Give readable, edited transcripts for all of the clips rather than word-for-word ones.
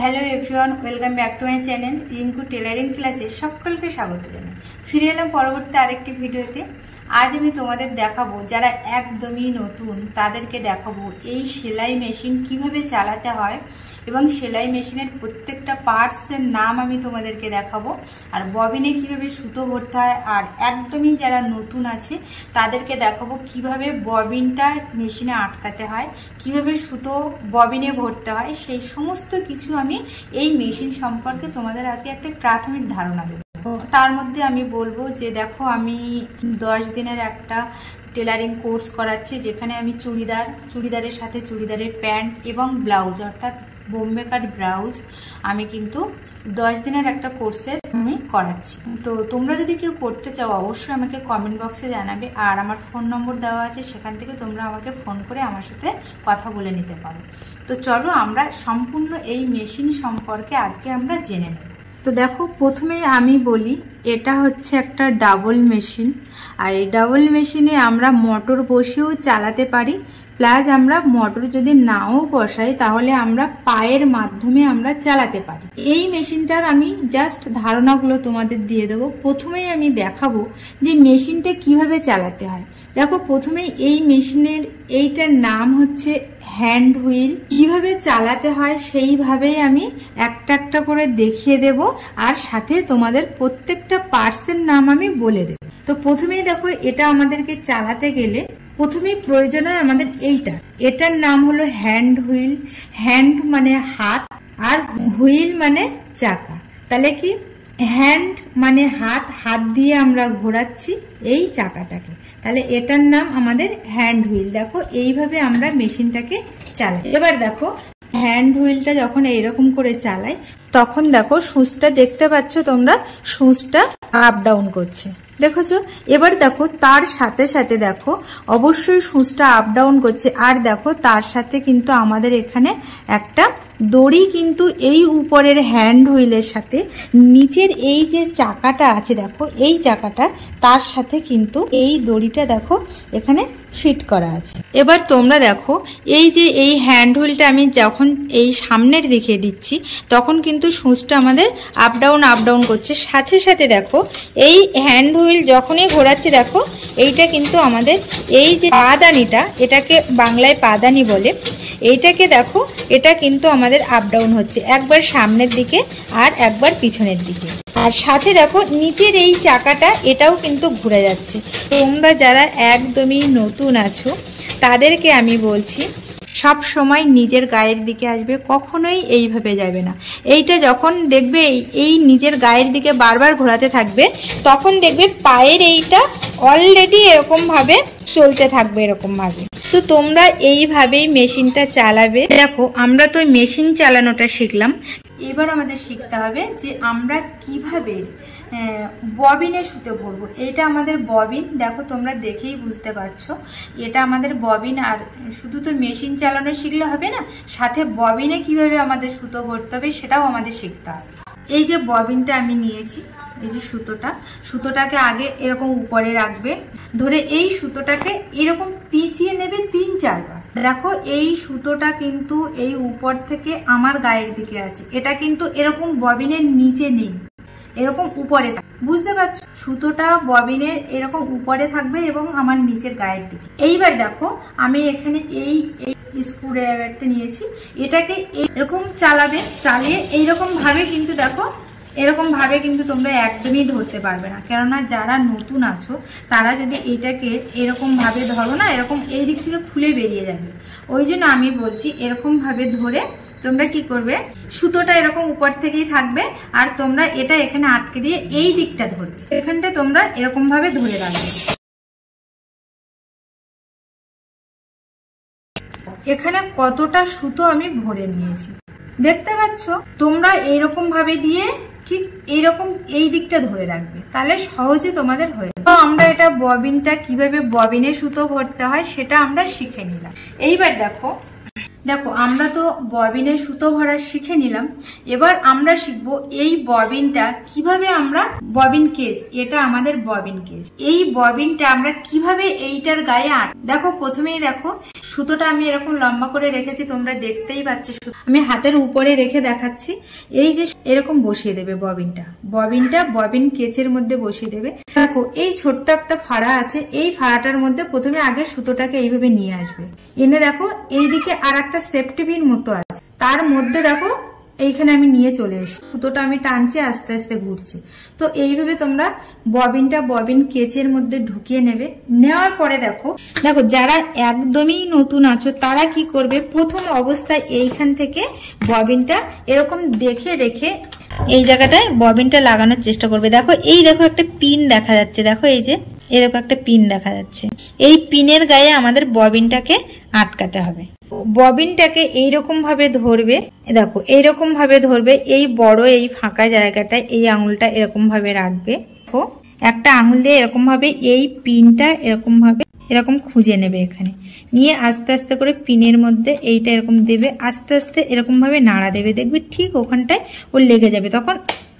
Hello everyone, welcome back to my channel Rinku tailoring ক্লাসে সকলকে স্বাগত জানাই। ফিরে এলাম পরবর্তী আরেকটি ভিডিওতে। আজ আমি তোমাদের দেখাবো, যারা একদমই নতুন তাদেরকে দেখাবো এই সেলাই মেশিন কিভাবে চালাতে হয় এবং সেলাই মেশিনের প্রত্যেকটা পার্টসের নাম আমি তোমাদেরকে দেখাবো, আর ববিনে কিভাবে সুতো ভরতে হয়। আর একদমই যারা নতুন আছে তাদেরকে দেখাবো কিভাবে ববিনটা মেশিনে আটকাতে হয়, কিভাবে সুতো ববিনে ভরতে হয়। সেই সমস্ত কিছু আমি এই মেশিন সম্পর্কে তোমাদের আজকে একটা প্রাথমিক ধারণা দেবো। তার মধ্যে আমি বলবো যে দেখো, আমি 10 দিনের একটা টেলারিং কোর্স করাচ্ছি, যেখানে আমি চুড়িদারের সাথে চুড়িদারের প্যান্ট এবং ব্লাউজ অর্থাৎ বোম্বে কাট ব্লাউজ আমি কিন্তু 10 দিনের একটা কোর্সের আমি করাচ্ছি। তো তোমরা যদি কেউ করতে চাও অবশ্যই আমাকে কমেন্ট বক্সে জানাবে, আর আমার ফোন নম্বর দেওয়া আছে, সেখান থেকে তোমরা আমাকে ফোন করে আমার সাথে কথা বলে নিতে পারো। তো চলো আমরা সম্পূর্ণ এই মেশিন সম্পর্কে আজকে আমরা জেনে নেব। তো দেখো, প্রথমে আমি বলি এটা হচ্ছে একটা ডাবল মেশিন, আর এই ডাবল মেশিনে আমরা মোটর বসিয়েও চালাতে পারি, প্লাস আমরা মোটর যদি নাও বসাই তাহলে আমরা পায়ের মাধ্যমে আমরা চালাতে পারি। এই মেশিনটার আমি জাস্ট ধারণাগুলো তোমাদের দিয়ে দেবো। প্রথমেই আমি দেখাবো যে মেশিনটা কিভাবে চালাতে হয়। দেখো, প্রথমে এই মেশিনের এইটার নাম হচ্ছে হ্যান্ড হুইল। কিভাবে চালাতে হয় সেইভাবেই আমি একটা একটা করে দেখিয়ে দেব, আর সাথে তোমাদের প্রত্যেকটা পার্টসের নাম আমি বলে দেব। তো প্রথমেই দেখো, এটা আমাদেরকে চালাতে গেলে প্রথমেই প্রয়োজন হয় আমাদের এটার নাম হলো হ্যান্ড হুইল। হ্যান্ড মানে হাত, আর হুইল মানে চাকা। তাহলে কি, হ্যান্ড মানে হাত, হাত দিয়ে আমরা ঘোরাচ্ছি এই চাকাটাকে, তাহলে এটার নাম আমাদের হ্যান্ড হুইল। দেখো, এইভাবে আমরা মেশিনটাকে চালাই। এবার দেখো, হ্যান্ড হুইলটা যখন এইরকম করে চালাই তখন দেখো সুচটা দেখতে পাচ্ছ তোমরা, সুচটা আপ ডাউন করছে, দেখেছো। এবার দেখো, তার সাথে সাথে দেখো অবশ্যই সুচটা আপ ডাউন করছে, আর দেখো তার সাথে কিন্তু আমাদের এখানে একটা দড়ি কিন্তু এই উপরের হ্যান্ড হুইলের সাথে নিচের এই যে চাকাটা আছে, দেখো এই চাকাটা তার সাথে কিন্তু এই দড়িটা দেখো এখানে ফিট করা আছে। এবার তোমরা দেখো, এই যে এই হ্যান্ড হুইলটা আমি যখন এই সামনের দিকে দিচ্ছি তখন কিন্তু সুচটা আমাদের আপ ডাউন করছে। সাথে সাথে দেখো, এই হ্যান্ড হুইল যখনই ঘোরাচ্ছে দেখো এইটা কিন্তু আমাদের এই যে পাদানিটা, এটাকে বাংলায় পাদানি বলে, এইটাকে দেখো এটা কিন্তু আমাদের আপ ডাউন হচ্ছে, একবার সামনের দিকে আর একবার পিছনের দিকে। আর সাথে দেখো নিচের এই চাকাটা এটাও কিন্তু ঘুরে যাচ্ছে। তোমরা যারা একদমই নতুন আছো তাদেরকে আমি বলছি, সব সময় নিজের গায়ের দিকে আসবে, কখনোই এইভাবে যাবে না। এইটা যখন দেখবে এই নিজের গায়ের দিকে বারবার ঘোরাতে থাকবে তখন দেখবে পায়ের এইটা অলরেডি এরকম ভাবে চলতে থাকবে, এরকম ভাবে। তো তোমরা এইভাবেই মেশিনটা চালাবে। দেখো, আমরা তো মেশিন চালানোটা শিখলাম, এবার আমাদের শিখতে হবে যে আমরা কিভাবে ববিনে সুতো ভরবো। এটা আমাদের ববিন, দেখো তোমরা দেখেই বুঝতে পারছো এটা আমাদের ববিন। আর শুধু তো মেশিন চালানো শিখলে হবে না, সাথে ববিনে কিভাবে আমাদের সুতো ভরতে হবে সেটাও আমাদের শিখতে হবে। এই যে ববিনটা আমি নিয়েছি, এই যে সুতোটাকে আগে এরকম উপরে রাখবে, ধরে এই সুতোটাকে এরকম পিছিয়ে নেবে 3-4 বার। দেখো, এই সুতোটা কিন্তু এই উপর থেকে আমার গায়ের দিকে আছে, এটা কিন্তু এরকম ববিনের নিচে নেই, এরকম উপরে। বুঝতে পারছো, সুতোটা ববিনের এরকম উপরে থাকবে এবং আমার নিচের গায়ের দিকে। এইবার দেখো, আমি এখানে এই স্ক্রুড্রাইভারটা নিয়েছি, এটাকে এরকম চালাবে, চালিয়ে এইরকম ভাবে কিন্তু দেখো এরকম ভাবে কিন্তু তোমরা একদমই ধরতে পারবে না, কেননা যারা নতুন আছো তারা যদি এটাকে এরকম ভাবে ধরো না, এরকম এই দিক থেকে খুলে বেরিয়ে যাবে। ওই জন্য আমি বলছি এরকম ভাবে ধরে তোমরা কি করবে, সুতোটা এরকম উপর থেকেই থাকবে, আর তোমরা এটা এখানে আটকে দিয়ে এই দিকটা ধরবে, এখানটা তোমরা এরকম ভাবে ধরে রাখবে। এখানে কতটা সুতো আমি ভরে নিয়েছি দেখতে পাচ্ছ। তোমরা এইরকম ভাবে দিয়ে ঠিক এইরকম এই দিকটা ধরে রাখবে, তাহলে সহজে তোমাদের হয়ে যাবে। তো আমরা এটা ববিনটা কিভাবে ববিনে সুতো ভরতে হয় সেটা আমরা শিখে নিলাম। এইবার দেখো, দেখো আমরা তো ববিনে সুতো ভরা শিখে নিলাম, এবার আমরা শিখবো এই ববিনটা কিভাবে আমরা ববিন কেজ, এটা আমাদের ববিন কেজ, এই ববিনটা আমরা কিভাবে এইটার গায়ে দেখো প্রথমেই দেখো সুতোটা আমি এরকম লম্বা করে রেখেছি, তোমরা দেখতেই পাচ্ছ। আমি হাতের উপরে রেখে দেখাচ্ছি। এই যে এরকম বসিয়ে দেবে ববিনটা ববিন কেচের মধ্যে বসিয়ে দেবে। দেখো এই ছোট্ট একটা ফাড়া আছে, এই ফাড়াটার মধ্যে প্রথমে আগে সুতোটাকে এইভাবে নিয়ে আসবে, এনে দেখো এইদিকে আর একটা সেফটি পিন মতো আছে, তার মধ্যে দেখো এইখানে আমি নিয়ে চলে এসেছি, সুতোটা আমি টানছি, আস্তে আস্তে ঘুরছি। তো এইভাবে তোমরা ববিনটা ববিন কেচের মধ্যে ঢুকিয়ে নেবে। নেওয়ার পরে দেখো যারা একদমই নতুন আছো তারা কি করবে, প্রথম অবস্থায় এইখান থেকে ববিনটা এরকম দেখে দেখে এই জায়গাটায় ববিনটা লাগানোর চেষ্টা করবে। দেখো এই দেখো একটা পিন দেখা যাচ্ছে, দেখো এই যে এরকম একটা পিন দেখা যাচ্ছে, এই পিনের গায়ে আমাদের ববিনটাকে আটকাতে হবে। ববিনটাকে এইরকম ভাবে ধরবে, দেখো এইরকম ভাবে ধরবে, এই বড় এই ফাঁকা জায়গাটায় এই আঙুলটা এরকম ভাবে রাখবে। দেখো একটা আঙুল দিয়ে এরকম ভাবে এই পিনটা এরকম ভাবে এরকম খুঁজে নেবে, এখানে নিয়ে আস্তে আস্তে করে পিনের মধ্যে এইটা এরকম দেবে, আস্তে আস্তে এরকম ভাবে নাড়া দেবে, দেখবে ঠিক ওখানটায় ও লেগে যাবে। তখন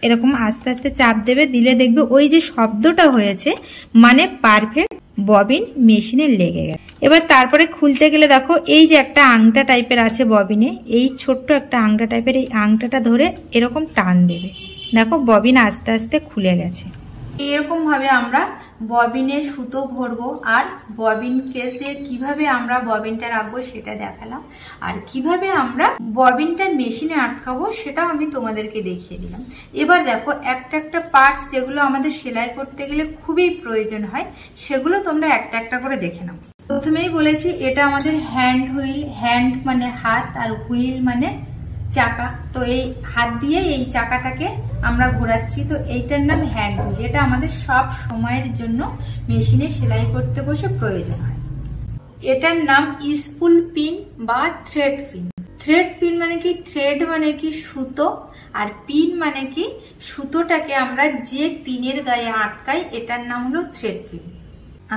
এরকম আস্তে আস্তে চাপ দেবে, দিলে দেখবে ওই যে শব্দটা হয়েছে মানে পারফেক্ট ববিন মেশিনে লেগে গেছে। এবার তারপরে খুলতে গেলে দেখো এই যে একটা আংটা টাইপের আছে ববিনে, এই ছোট্ট একটা আংটা টাইপের, এই আংটাটা ধরে এরকম টান দেবে, দেখো ববিন আস্তে আস্তে খুলে গেছে। এরকম ভাবে আমরা ববিনে সুতো ভরবো, আর ববিন কেসে কিভাবে আমরা ববিনটা রাখবো সেটা দেখালাম, আর কিভাবে আমরা ববিনটা মেশিনে আটকাবো সেটাও আমি তোমাদেরকে দেখিয়ে দিলাম। এবার দেখো একটা একটা পার্টস যেগুলো আমাদের সেলাই করতে গেলে খুবই প্রয়োজন হয়, সেগুলো তোমরা একটা একটা করে দেখে নাও। প্রথমেই বলেছি এটা আমাদের হ্যান্ড হুইল, হ্যান্ড মানে হাত আর হুইল মানে চাকা। তো এই হাত দিয়ে এই চাকাটাকে আমরা ঘোরাচ্ছি, তো এইটার নাম হ্যান্ড হুইল। এটা আমাদের সব সময়ের জন্য মেশিনে সেলাই করতে বসে প্রয়োজন হয়। এটার নাম স্পুল পিন বা থ্রেড পিন। থ্রেড পিন মানে কি, থ্রেড মানে কি সুতো, আর পিন মানে কি সুতোটাকে আমরা যে পিনের গায়ে আটকাই, এটার নাম হলো থ্রেড পিন।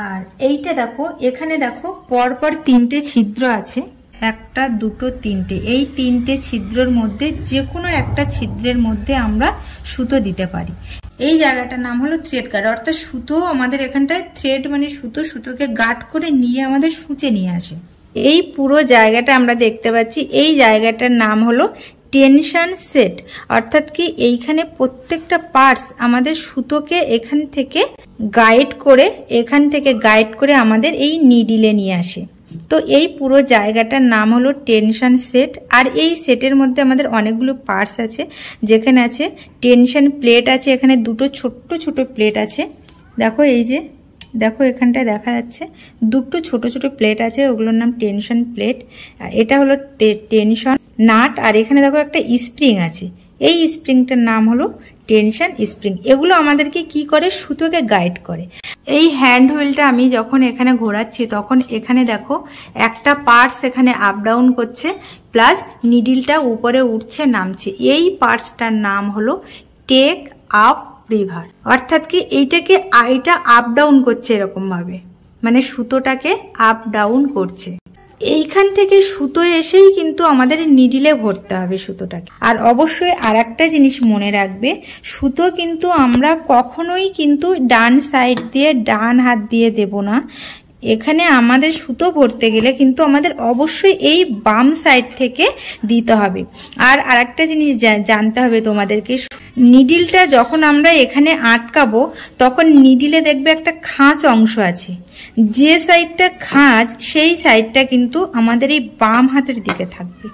আর এইটা দেখো এখানে দেখো পরপর তিনটে ছিদ্র আছে, একটা দুটো তিনটে, এই তিনটে ছিদ্রের মধ্যে যে কোনো একটা ছিদ্রের মধ্যে আমরা সুতো দিতে পারি। এই জায়গাটার নাম হলো থ্রেড গার্ড, অর্থাৎ সুতো আমাদের এখানটায় থ্রেড মানে সুতো, সুতোকে গার্ড করে নিয়ে আমাদের সূচে নিয়ে আসে। এই পুরো জায়গাটা আমরা দেখতে পাচ্ছি, এই জায়গাটার নাম হলো টেনশন সেট, অর্থাৎ কি এইখানে প্রত্যেকটা পার্টস আমাদের সুতোকে এখান থেকে গাইড করে আমাদের এই নিডিলে নিয়ে আসে। তো এই পুরো জায়গাটার নাম হলো টেনশন সেট। আর এই সেটের মধ্যে আমাদের অনেকগুলো পার্টস আছে, যেখানে আছে টেনশন প্লেট আছে, এখানে দুটো ছোট্ট ছোট প্লেট আছে, দেখো এই যে দেখো এখানটায় দেখা যাচ্ছে দুটো ছোট ছোট প্লেট আছে, ওগুলোর নাম টেনশন প্লেট। এটা হলো টেনশন নাট, আর এখানে দেখো একটা স্প্রিং আছে, এই স্প্রিংটার নাম হলো টেনশন স্প্রিং। এগুলো আমাদেরকে কি করে, সুতোকে গাইড করে। এই হ্যান্ড হুইলটা আমি যখন এখানে ঘোরাচ্ছি তখন এখানে দেখো একটা পার্টস এখানে আপ ডাউন করছে, প্লাস নিডিলটা উপরে উঠছে নামছে, এই পার্টসটার নাম হলো টেক আপ রিভার, অর্থাৎ কি এইটাকে এটা আপ ডাউন করছে এরকম ভাবে, মানে সুতোটাকে আপ ডাউন করছে। এইখান থেকে সুতো এসেই কিন্তু আমাদের নিডিলে ভরতে হবে সুতোটাকে। আর অবশ্যই আর একটা জিনিস মনে রাখবে, সুতো কিন্তু আমরা কখনোই কিন্তু ডান সাইড দিয়ে ডান হাত দিয়ে দেব না, এখানে আমাদের সুতো ভরতে গেলে কিন্তু আমাদের অবশ্যই এই বাম সাইড থেকে দিতে হবে। আর আরেকটা জিনিস জানতে হবে তোমাদেরকে, নিডিলটা যখন আমরা এখানে আটকাবো তখন নিডিলে দেখবে একটা খাঁজ অংশ আছে, যে সাইডটা খাঁজ সেই সাইডটা কিন্তু আমাদের এই বাম হাতের দিকে থাকবে।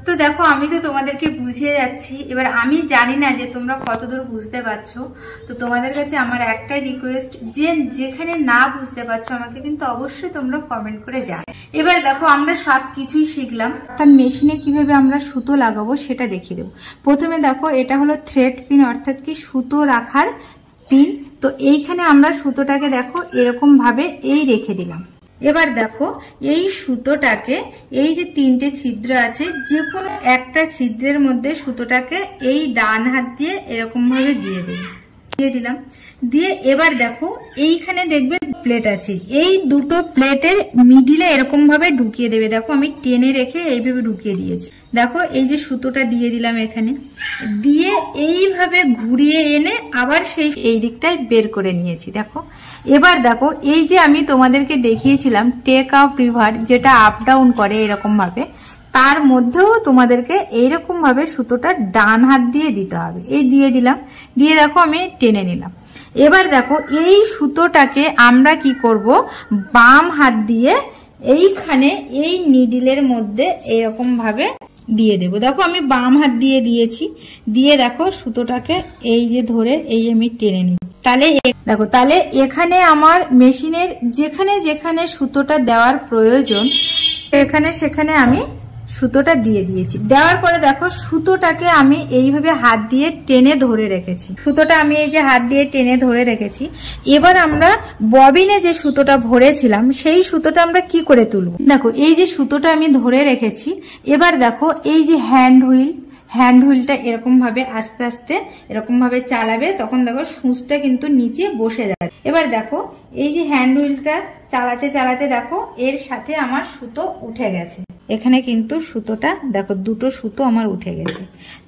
তো দেখো আমি তো তোমাদেরকে বুঝিয়ে যাচ্ছি, এবার আমি জানি না যে তোমরা কতদূর বুঝতে পারছো। তো তোমাদের কাছে আমার একটাই রিকোয়েস্ট, যে যেখানে না বুঝতে পারছো আমাকে কিন্তু অবশ্যই তোমরা কমেন্ট করে জানাও। এবার দেখো আমরা সব কিছুই শিখলাম, তার মেশিনে কিভাবে আমরা সুতো লাগাবো সেটা দেখিয়ে দেবো। প্রথমে দেখো এটা হলো থ্রেড পিন, অর্থাৎ কি সুতো রাখার পিন। তো এইখানে আমরা সুতোটাকে দেখো এরকম ভাবে এই রেখে দিলাম। এবার দেখো এই সুতোটাকে এই যে তিনটে ছিদ্র আছে, যে কোনো একটা ছিদ্রের মধ্যে সুতোটাকে এই ডান হাত দিয়ে এরকম ভাবে দিয়ে দিলাম। দিয়ে এবার দেখো এইখানে দেখবে প্লেট আছে, এই দুটো প্লেটের মিডিলে এরকম ভাবে ঢুকিয়ে দেবে। দেখো আমি টেনে রেখে এইভাবে ঢুকিয়ে দিয়েছি। দেখো এই যে সুতোটা দিয়ে দিলাম এখানে, দিয়ে এইভাবে ঘুরিয়ে এনে আবার সেই এই দিকটায় বের করে নিয়েছি। দেখো এবার দেখো এই যে আমি তোমাদেরকে দেখিয়েছিলাম টেক আপ রিভার, যেটা আপ ডাউন করে এরকম ভাবে, তার মধ্যেও তোমাদেরকে এইরকম ভাবে সুতোটা ডান হাত দিয়ে দিতে হবে। এই দিয়ে দিলাম, দিয়ে দেখো আমি টেনে নিলাম। এবার দেখো এই সুতোটাকে আমরা কি করব, বাম হাত দিয়ে এইখানে এই নিডিলের মধ্যে এরকম ভাবে দিয়ে দেব। দেখো আমি বাম হাত দিয়ে দিয়েছি, দিয়ে দেখো সুতোটাকে এই যে ধরে এই আমি টেনে নিই। তাহলে দেখো, তাহলে এখানে আমার মেশিনের যেখানে যেখানে সুতোটা দেওয়ার প্রয়োজন এখানে সেখানে আমি সুতোটা দিয়ে দিয়েছি। দেওয়ার পরে দেখো সুতোটাকে আমি এইভাবে হাত দিয়ে টেনে ধরে রেখেছি। সুতোটা আমি এই যে হাত দিয়ে টেনে ধরে রেখেছি। এবার আমরা ববিনে যে সুতোটা ভরেছিলাম সেই সুতোটা আমরা কি করে তুলব। দেখো এই যে সুতোটা আমি ধরে রেখেছি, এবার দেখো এই যে হ্যান্ড হুইলটা এরকম ভাবে আস্তে আস্তে এরকম ভাবে চালাবে, তখন দেখো সূঁচটা কিন্তু নিচে বসে যাবে। এবার দেখো এই যে হ্যান্ড হুইলটা চালাতে চালাতে দেখো এর সাথে আমার সুতো উঠে গেছে। এখানে কিন্তু সুতোটা দেখো দুটো সুতো আমার উঠে গেছে।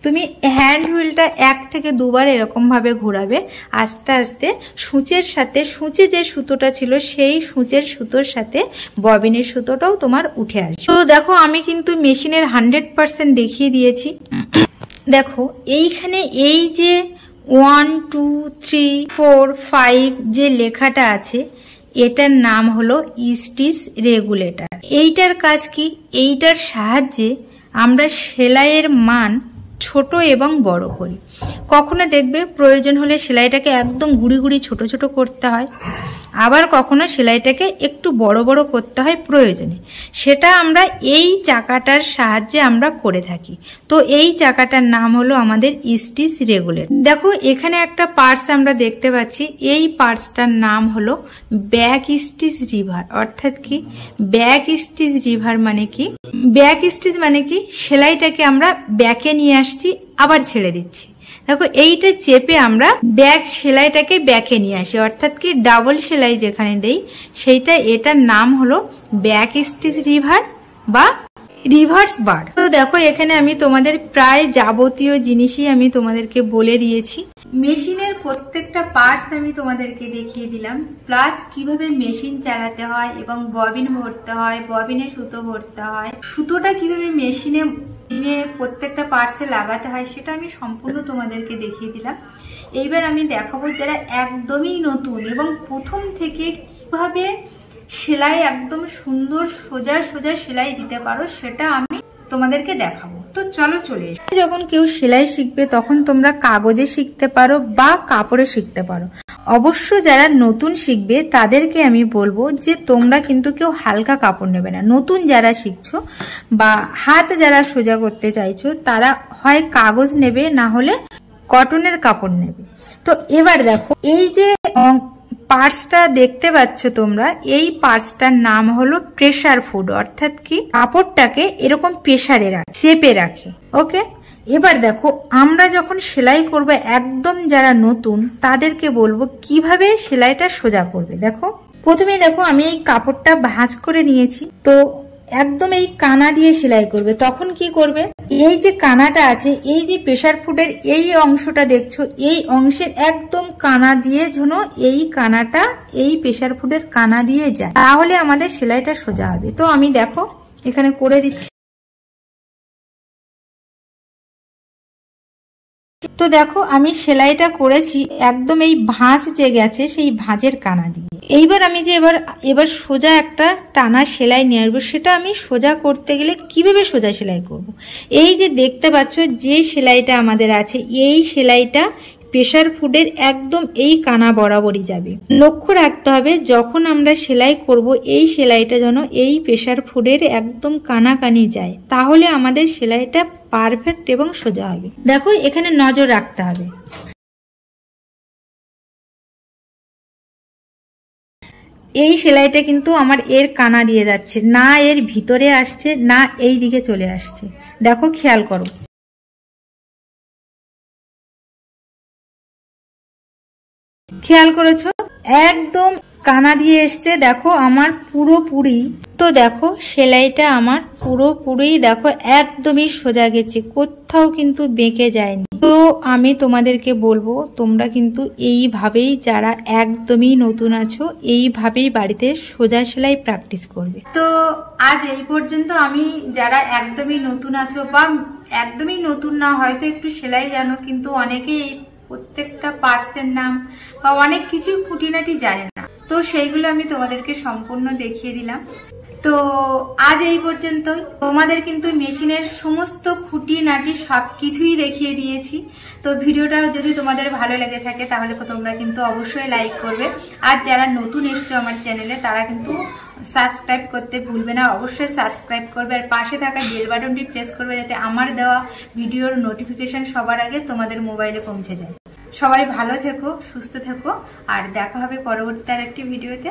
তুমি হ্যান্ড হুইলটা 1 থেকে 2 বার এরকম ভাবে ঘোরাবে, আস্তে আস্তে সূচের সাথে, সূচে যে সুতোটা ছিল সেই সূচের সুতোর সাথে ববিনের সুতোটাও তোমার উঠে আসবে। তো দেখো আমি কিন্তু মেশিনের 100% দেখিয়ে দিয়েছি। দেখো এইখানে এই যে 1 2 3 4 5 যে লেখাটা আছে এটার নাম হলো স্টিচ রেগুলেটর। এইটার কাজ কি, এইটার সাহায্যে আমরা সেলাইয়ের মান ছোট এবং বড় করি। কখনো দেখবে প্রয়োজন হলে সেলাইটাকে একদম গুড়ি গুড়ি ছোট ছোট করতে হয়, আবার কখনো সেলাইটাকে একটু বড় বড় করতে হয় প্রয়োজনে। সেটা আমরা এই চাকাটার সাহায্যে আমরা করে থাকি। তো এই চাকাটার নাম হলো আমাদের স্টিচ রেগুলেটর। দেখো এখানে একটা পার্টস আমরা দেখতে পাচ্ছি, এই পার্টসটার নাম হলো ব্যাক স্টিচ রিভার। অর্থাৎ কি ব্যাক স্টিচ রিভার মানে কি, ব্যাক স্টিচ মানে কি সেলাইটাকে আমরা ব্যাকে নিয়ে আসছি আবার ছেড়ে দিচ্ছি। দেখো এইটা চেপে আমরা ব্যাক সেলাইটাকে ব্যাকে নিয়ে আসি, অর্থাৎ কি ডাবল সেলাই যেখানে দেই সেইটা, এটার নাম হলো ব্যাক স্টিচ রিভার বা রিভার্স বার। তো দেখো এখানে আমি তোমাদের প্রায় যাবতীয় জিনিসই আমি তোমাদেরকে বলে দিয়েছি। মেশিনের প্রত্যেকটা পার্টস আমি তোমাদেরকে দেখিয়ে দিলাম, প্লাস কিভাবে মেশিন চালাতে হয় এবং ববিন ভরতে হয়, ববিনে সুতো ভরতে হয়, সুতোটা কিভাবে মেশিনে প্রত্যেকটা পার্টসে লাগাতে হয় সেটা আমি সম্পূর্ণ তোমাদেরকে দেখিয়ে দিলাম। এইবার আমি দেখাবো যারা একদমই নতুন এবং প্রথম থেকে কিভাবে সেলাই একদম সুন্দর সোজা সোজা সেলাই দিতে পারো সেটা আমি তোমাদেরকে দেখাবো। তো চলো চলে এসো। যখন কেউ সেলাই শিখবে তখন তোমরা কাগজে শিখতে পারো বা কাপড়ে শিখতে পারো। অবশ্য যারা নতুন শিখবে তাদেরকে আমি বলবো যে তোমরা কিন্তু কেউ হালকা কাপড় নেবে না। নতুন যারা শিখছো বা হাত যারা সোজা করতে চাইছো তারা হয় কাগজ নেবে, না হলে কটনের কাপড় নেবে। তো এবার দেখো এই যে পার্টসটা দেখতে পাচ্ছ তোমরা, এই পার্টসটার নাম হলো প্রেসার ফুড। অর্থাৎ কি কাপড়টাকে এরকম প্রেসারে রাখে, চেপে রাখে। ওকে, এবার দেখো আমরা যখন সেলাই করব একদম যারা নতুন তাদেরকে বলবো কিভাবে সেলাইটা সোজা করবে। দেখো প্রথমে দেখো আমি এই কাপড়টা ভাঁজ করে নিয়েছি, তো একদম এই কানা দিয়ে সেলাই করবে। তখন কি করবে, এই যে কানাটা আছে, এই যে প্রেসার ফুডের এই অংশটা দেখছো, এই অংশের একদম কানা দিয়ে যেন এই কানাটা এই প্রেসার ফুডের কানা দিয়ে যায়, তাহলে আমাদের সেলাইটা সোজা হবে। তো আমি দেখো এখানে করে দিচ্ছি। তো দেখো আমি সেলাইটা করেছি একদম এই ভাঁজ যে গেছে সেই ভাঁজের কানা দিয়ে। এইবার আমি যে এবার সোজা একটা টানা সেলাই নিয়ে আসবো, সেটা আমি সোজা করতে গেলে কিভাবে সোজা সেলাই করব। এই যে দেখতে পাচ্ছ যে সেলাইটা আমাদের আছে, এই সেলাইটা প্রেসার ফুডের একদম এই কানা বরাবরই যাবে। লক্ষ্য রাখতে হবে যখন আমরা সেলাই করব এই সেলাইটা যেন এই প্রেসার ফুডের একদম কানাকানি যায়, তাহলে আমাদের সেলাইটা পারফেক্ট এবং সোজা হবে। দেখো এখানে নজর রাখতে হবে। এই সেলাইটা কিন্তু আমার এর কানা দিয়ে যাচ্ছে না, এর ভিতরে আসছে না এই দিকে চলে আসছে। দেখো খেয়াল করো। খেয়াল করেছো একদম কানা দিয়ে এসছে, দেখো আমার পুরোপুরি। তো দেখো সেলাইটা আমার পুরোপুরি দেখো একদমই সোজা গেছে, কোথাও কিন্তু বেঁকে যায়নি। তো আমি তোমাদেরকে বলবো তোমরা কিন্তু এইভাবেই, যারা একদমই নতুন আছো, এইভাবেই বাড়িতে সোজা সেলাই প্র্যাকটিস করবে। তো আজ এই পর্যন্ত। আমি যারা একদমই নতুন আছো বা একদমই নতুন না, হয়তো একটু সেলাই জানো, কিন্তু অনেকেই প্রত্যেকটা পার্টসের নাম বা অনেক কিছু খুঁটিনাটি জানে না, তো সেইগুলো আমি তোমাদেরকে সম্পূর্ণ দেখিয়ে দিলাম। তো আজ এই পর্যন্ত। তোমাদের কিন্তু মেশিনের সমস্ত খুঁটিনাটি সবকিছুই দেখিয়ে দিয়েছি। তো ভিডিওটা যদি তোমাদের ভালো লেগে থাকে তাহলে তোমরা কিন্তু অবশ্যই লাইক করবে। আর যারা নতুন এসছো আমার চ্যানেলে তারা কিন্তু সাবস্ক্রাইব করতে ভুলবে না, অবশ্যই সাবস্ক্রাইব করবে। আর পাশে থাকা বেল বাটনটি প্রেস করবে যাতে আমার দেওয়া ভিডিওর নোটিফিকেশন সবার আগে তোমাদের মোবাইলে পৌঁছে যায়। সবাই ভালো থেকো, সুস্থ থেকো, আর দেখা হবে পরবর্তী আরেকটি ভিডিওতে।